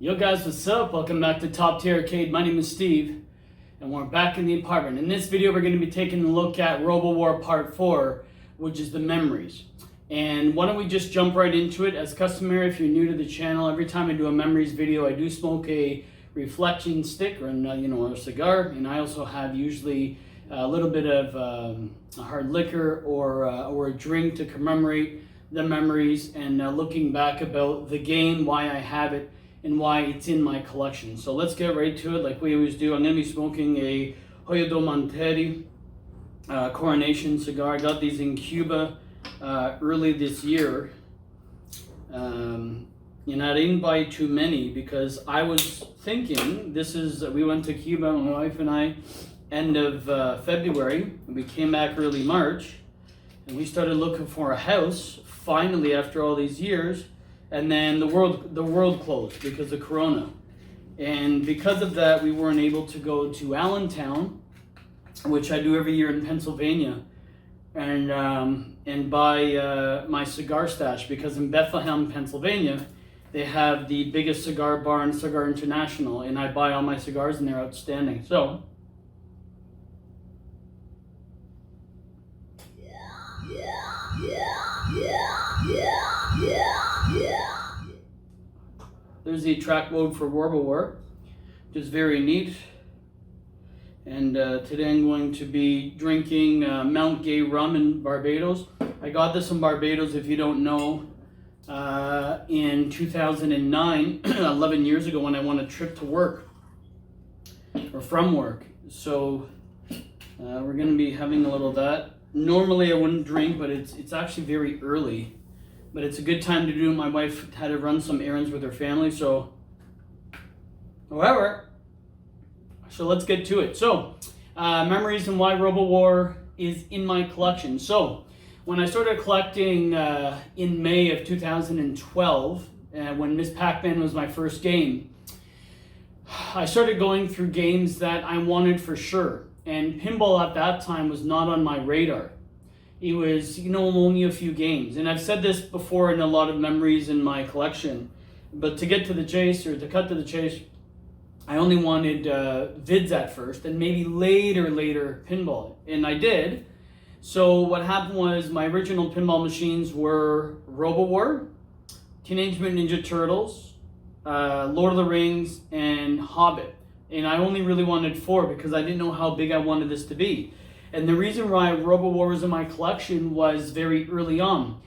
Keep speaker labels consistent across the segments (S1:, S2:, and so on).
S1: Yo guys, what's up? Welcome back to Top Tier Arcade. My name is Steve, and we're back in the apartment. In this video, we're going to be taking a look at Robo-War Part 4, which is the memories. And why don't we just jump right into it? As customary, if you're new to the channel, every time I do a memories video, I do smoke a reflection stick or a cigar, and I also have usually a little bit of a hard liquor or a drink to commemorate the memories and looking back about the game, why I have it, and why it's in my collection. So let's get right to it like we always do. I'm going to be smoking a Hoyo De Monterrey Coronations cigar. I got these in Cuba early this year. And I didn't buy too many because I was thinking, we went to Cuba, my wife and I, end of February. We came back early March, and we started looking for a house, finally after all these years. And then the world closed because of Corona. And because of that, we weren't able to go to Allentown, which I do every year in Pennsylvania, and buy my cigar stash, because in Bethlehem, Pennsylvania, they have the biggest cigar bar in Cigar International, and I buy all my cigars and they're outstanding. So there's the track mode for Robo-War, which is very neat. And today I'm going to be drinking Mount Gay Rum in Barbados. I got this in Barbados, if you don't know, in 2009, 11 years ago, when I went a trip to work, or from work. So we're going to be having a little of that. Normally I wouldn't drink, but it's actually very early. But it's a good time to do it. My wife had to run some errands with her family, so let's get to it. So, memories and why Robo-War is in my collection. So, when I started collecting in May of 2012, when Miss Pac-Man was my first game, I started going through games that I wanted for sure. And pinball at that time was not on my radar. It was, only a few games. And I've said this before in a lot of memories in my collection. But to cut to the chase, I only wanted vids at first, and maybe later pinball. And I did. So what happened was my original pinball machines were Robo-War, Teenage Mutant Ninja Turtles, Lord of the Rings, and Hobbit. And I only really wanted 4 because I didn't know how big I wanted this to be. And the reason why Robo-War was in my collection was very early on.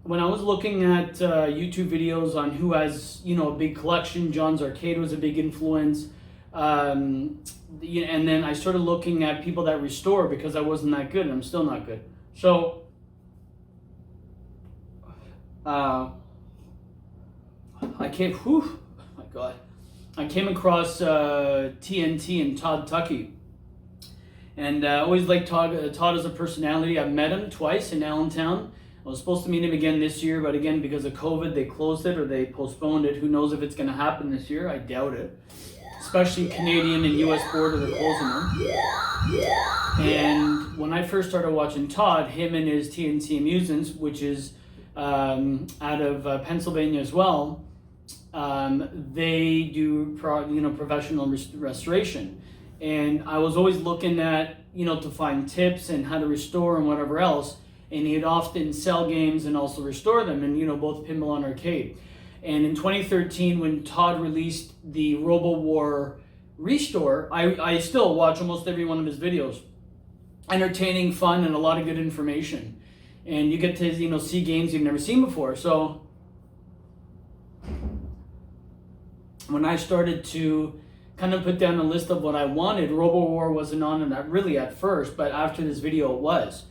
S1: When I was looking at YouTube videos on who has, a big collection, John's Arcade was a big influence. And then I started looking at people that restore, because I wasn't that good, and I'm still not good. So, I came across TNT and Todd Tuckey. And I always liked Todd as a personality. I've met him twice in Allentown. I was supposed to meet him again this year, but again, because of COVID, they closed it or they postponed it. Who knows if it's going to happen this year? I doubt it. Especially Canadian and US border, they're closing them. And when I first started watching Todd, him and his TNT Amusements, which is out of Pennsylvania as well, they do professional restoration. And I was always looking at, to find tips and how to restore and whatever else. And he'd often sell games and also restore them, and, both pinball and arcade. And in 2013, when Todd released the Robo-War Restore, I still watch almost every one of his videos. Entertaining, fun, and a lot of good information. And you get to, see games you've never seen before. So when I started to kind of put down a list of what I wanted, Robo-War wasn't on it really at first, but after this video it was.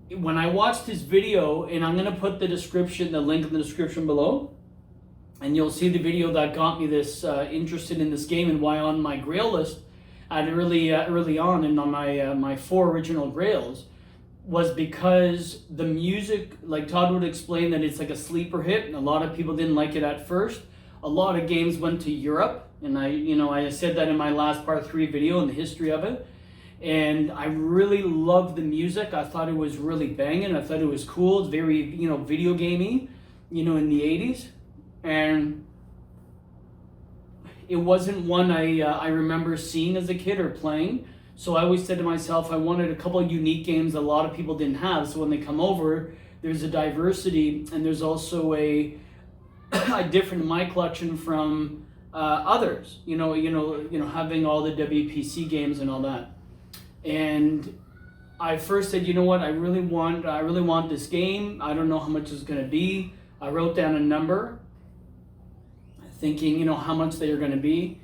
S1: When I watched his video, and I'm going to put the link in the description below, and you'll see the video that got me this interested in this game and why on my grail list at early on, and on my 4 original grails, was because the music, like Todd would explain, that it's like a sleeper hit, and a lot of people didn't like it at first. A lot of games went to Europe, and I said that in my last part 3 video in the history of it. And I really loved the music. I thought it was really banging. I thought it was cool. It's very, video gamey, in the 80s. and it wasn't one I remember seeing as a kid or playing. So I always said to myself, I wanted a couple of unique games that a lot of people didn't have. So when they come over, there's a diversity, and there's also a different in my collection from others. Having all the WPC games and all that. And I first said, you know what, I really want this game. I don't know how much it's going to be. I wrote down a number, thinking, how much they are going to be.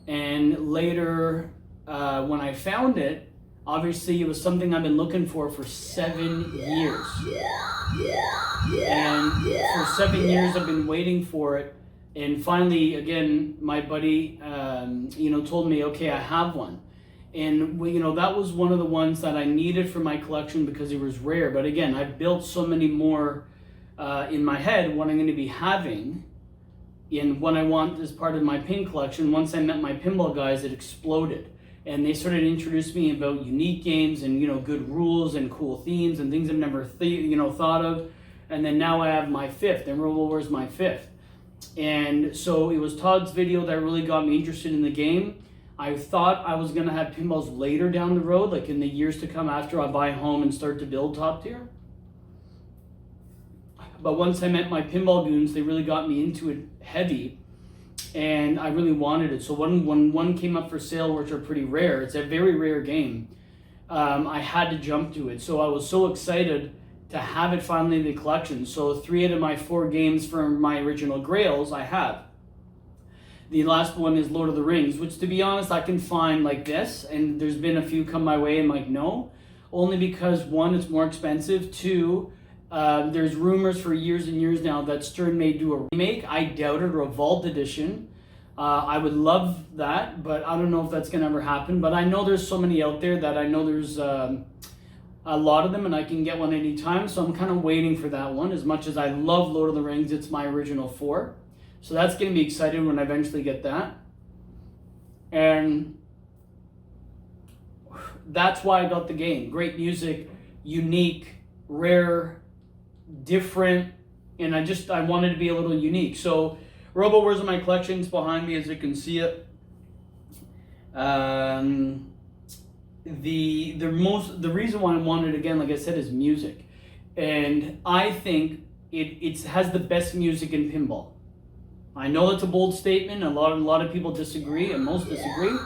S1: And later, when I found it, obviously it was something I've been looking for 7 years. And for 7 years I've been waiting for it. And finally, again, my buddy, told me, okay, I have one. And that was one of the ones that I needed for my collection because it was rare. But again, I've built so many more in my head what I'm going to be having and what I want as part of my pin collection. Once I met my pinball guys, it exploded. And they started to introduce me about unique games and good rules and cool themes and things I've never thought of. And then now I have my fifth, and Robo-War is my fifth. And so it was Todd's video that really got me interested in the game. I thought I was going to have pinballs later down the road, like in the years to come after I buy a home and start to build top tier. But once I met my pinball goons, they really got me into it heavy, and I really wanted it. So when one came up for sale, which are pretty rare, it's a very rare game, I had to jump to it. So I was so excited to have it finally in the collection. So 3 out of my 4 games from my original grails I have. The last one is Lord of the Rings, which, to be honest, I can find like this, and there's been a few come my way, and like, no, only because 1, it's more expensive. 2, there's rumors for years and years now that Stern may do a remake. I doubt it, or a Vault edition. I would love that, but I don't know if that's gonna ever happen. But I know there's so many out there that I know there's a lot of them, and I can get one anytime. So I'm kind of waiting for that one. As much as I love Lord of the Rings, it's my original 4. So that's going to be exciting when I eventually get that. And that's why I got the game. Great music, unique, rare, different, and I wanted to be a little unique. So Robo-War's in my collections behind me, as you can see it. The reason why I wanted it again, like I said, is music. And I think it has the best music in pinball. I know that's a bold statement. A lot of people disagree, and most disagree.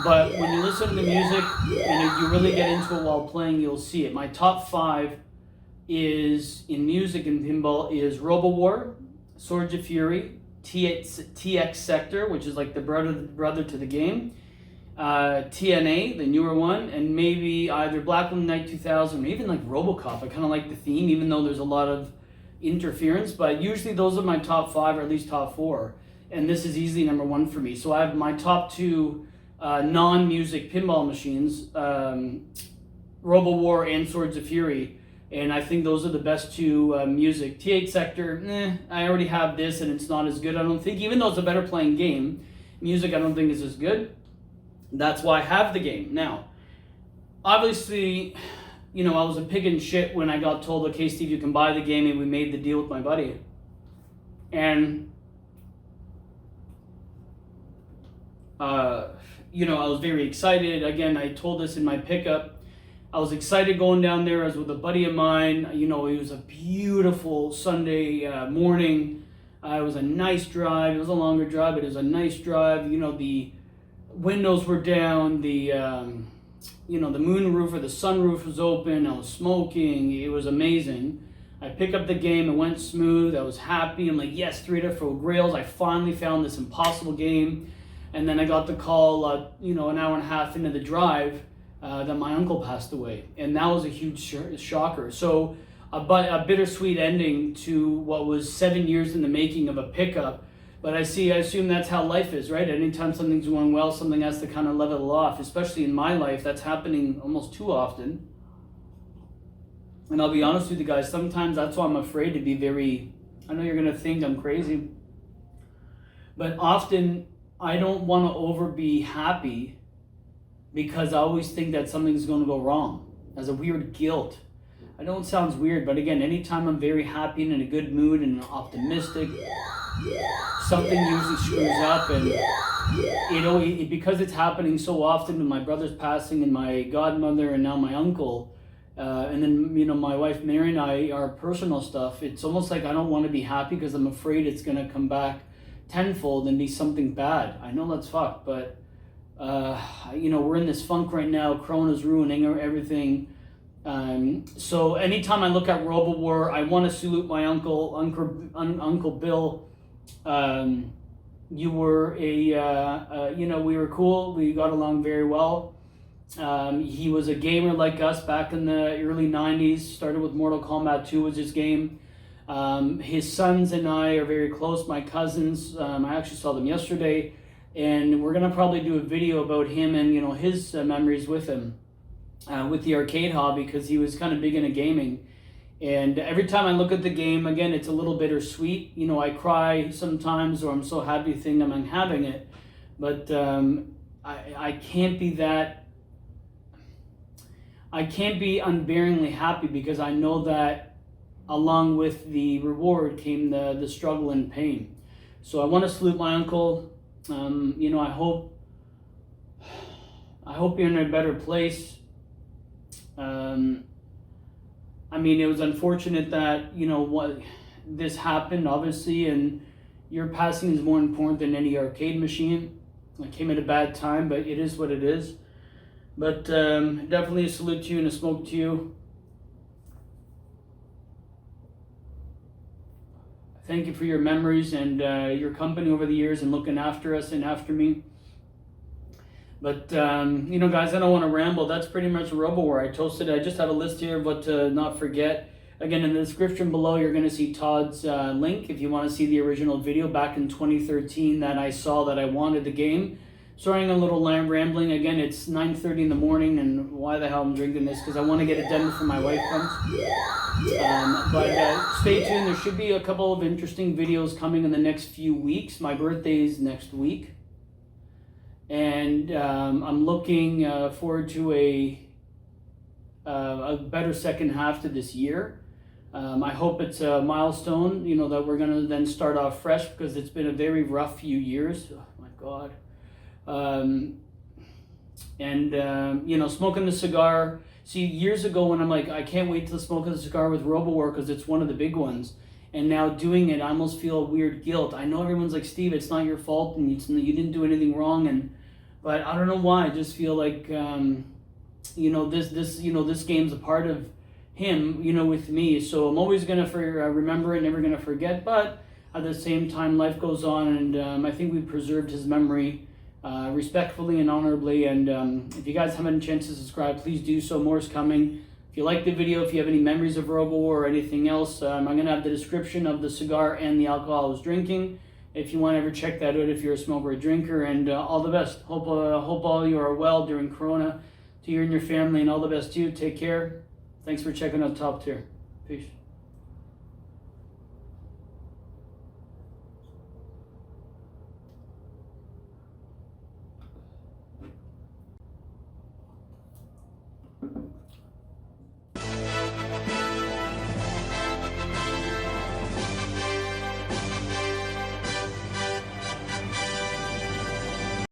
S1: But when you listen to the music and if you really get into it while playing, you'll see it. My top 5 is in music and pinball is Robo-War, Swords of Fury, TX Sector, which is like the brother to the game, TNA, the newer one, and maybe either Black Knight 2000 or even like RoboCop. I kind of like the theme, even though there's a lot of interference, but usually those are my top 5, or at least top 4, and this is easily number 1 for me. So I have my top 2 non-music pinball machines, Robo-War and Swords of Fury, and I think those are the best 2 music. T8 Sector, I already have this, and it's not as good, I don't think, even though it's a better playing game. Music I don't think is as good. That's why I have the game. Now, obviously, I was a pig in shit when I got told, okay, Steve, you can buy the game, and we made the deal with my buddy. And, I was very excited. Again, I told this in my pickup. I was excited going down there. I was with a buddy of mine. It was a beautiful Sunday morning. It was a nice drive. It was a longer drive, but it was a nice drive. The windows were down. The moon roof or the sunroof was open. I was smoking. It was amazing. I picked up the game. It went smooth. I was happy. I'm like, yes, 3 out of 4 grails. I finally found this impossible game. And then I got the call, an hour and a half into the drive, that my uncle passed away. And that was a huge shocker. So a bittersweet ending to what was 7 years in the making of a pickup. But I assume that's how life is, right? Anytime something's going well, something has to kind of level off. Especially in my life, that's happening almost too often. And I'll be honest with you guys, sometimes that's why I'm afraid to be I know you're going to think I'm crazy, but often I don't want to be happy because I always think that something's going to go wrong, as a weird guilt. I know it sounds weird, but again, anytime I'm very happy and in a good mood and optimistic, something usually screws up, and because it's happening so often with my brother's passing and my godmother and now my uncle, and then my wife Mary and I, our personal stuff, it's almost like I don't want to be happy because I'm afraid it's going to come back tenfold and be something bad. I know that's fucked, but we're in this funk right now. Corona's ruining everything. So anytime I look at Robo-War, I want to salute my Uncle Bill. You were we were cool. We got along very well. He was a gamer like us back in the early 90s. Started with Mortal Kombat 2 was his game. His sons and I are very close, my cousins. I actually saw them yesterday, and we're going to probably do a video about him and his memories with him, with the arcade hobby, because he was kind of big into gaming. And every time I look at the game, again, it's a little bittersweet. I cry sometimes, or I'm so happy thinking I'm having it. But I can't be that. I can't be unbearingly happy, because I know that along with the reward came the struggle and pain. So I want to salute my uncle. I hope you're in a better place. It was unfortunate that, what this happened, obviously, and your passing is more important than any arcade machine. It came at a bad time, but it is what it is. But definitely a salute to you and a smoke to you. Thank you for your memories and your company over the years and looking after us and after me. But, guys, I don't want to ramble. That's pretty much Robo-War. I just have a list here of what to not forget. Again, in the description below, you're going to see Todd's link if you want to see the original video back in 2013 that I saw that I wanted the game. Sorry, I'm a little rambling. Again, it's 9:30 in the morning, and why the hell I'm drinking this? Because I want to get it done before my wife comes. But stay tuned. There should be a couple of interesting videos coming in the next few weeks. My birthday is next week. And I'm looking forward to a better second half to this year. I hope it's a milestone, that we're going to then start off fresh, because it's been a very rough few years. Oh my God. Smoking the cigar. See, years ago when I'm like, I can't wait to smoke the cigar with Robo-War because it's one of the big ones. And now doing it, I almost feel a weird guilt. I know everyone's like, Steve, it's not your fault, and you didn't do anything wrong, but I don't know why. I just feel like, this game's a part of him, with me. So I'm always gonna remember it, never gonna forget. But at the same time, life goes on, and I think we preserved his memory respectfully and honorably. And if you guys haven't had a chance to subscribe, please do so. More is coming. If you like the video, if you have any memories of Robo-War or anything else, I'm going to have the description of the cigar and the alcohol I was drinking, if you want to ever check that out if you're a smoker or a drinker. And all the best. Hope all you are well during Corona, to you and your family, and all the best to you. Take care. Thanks for checking out Top Tier. Peace.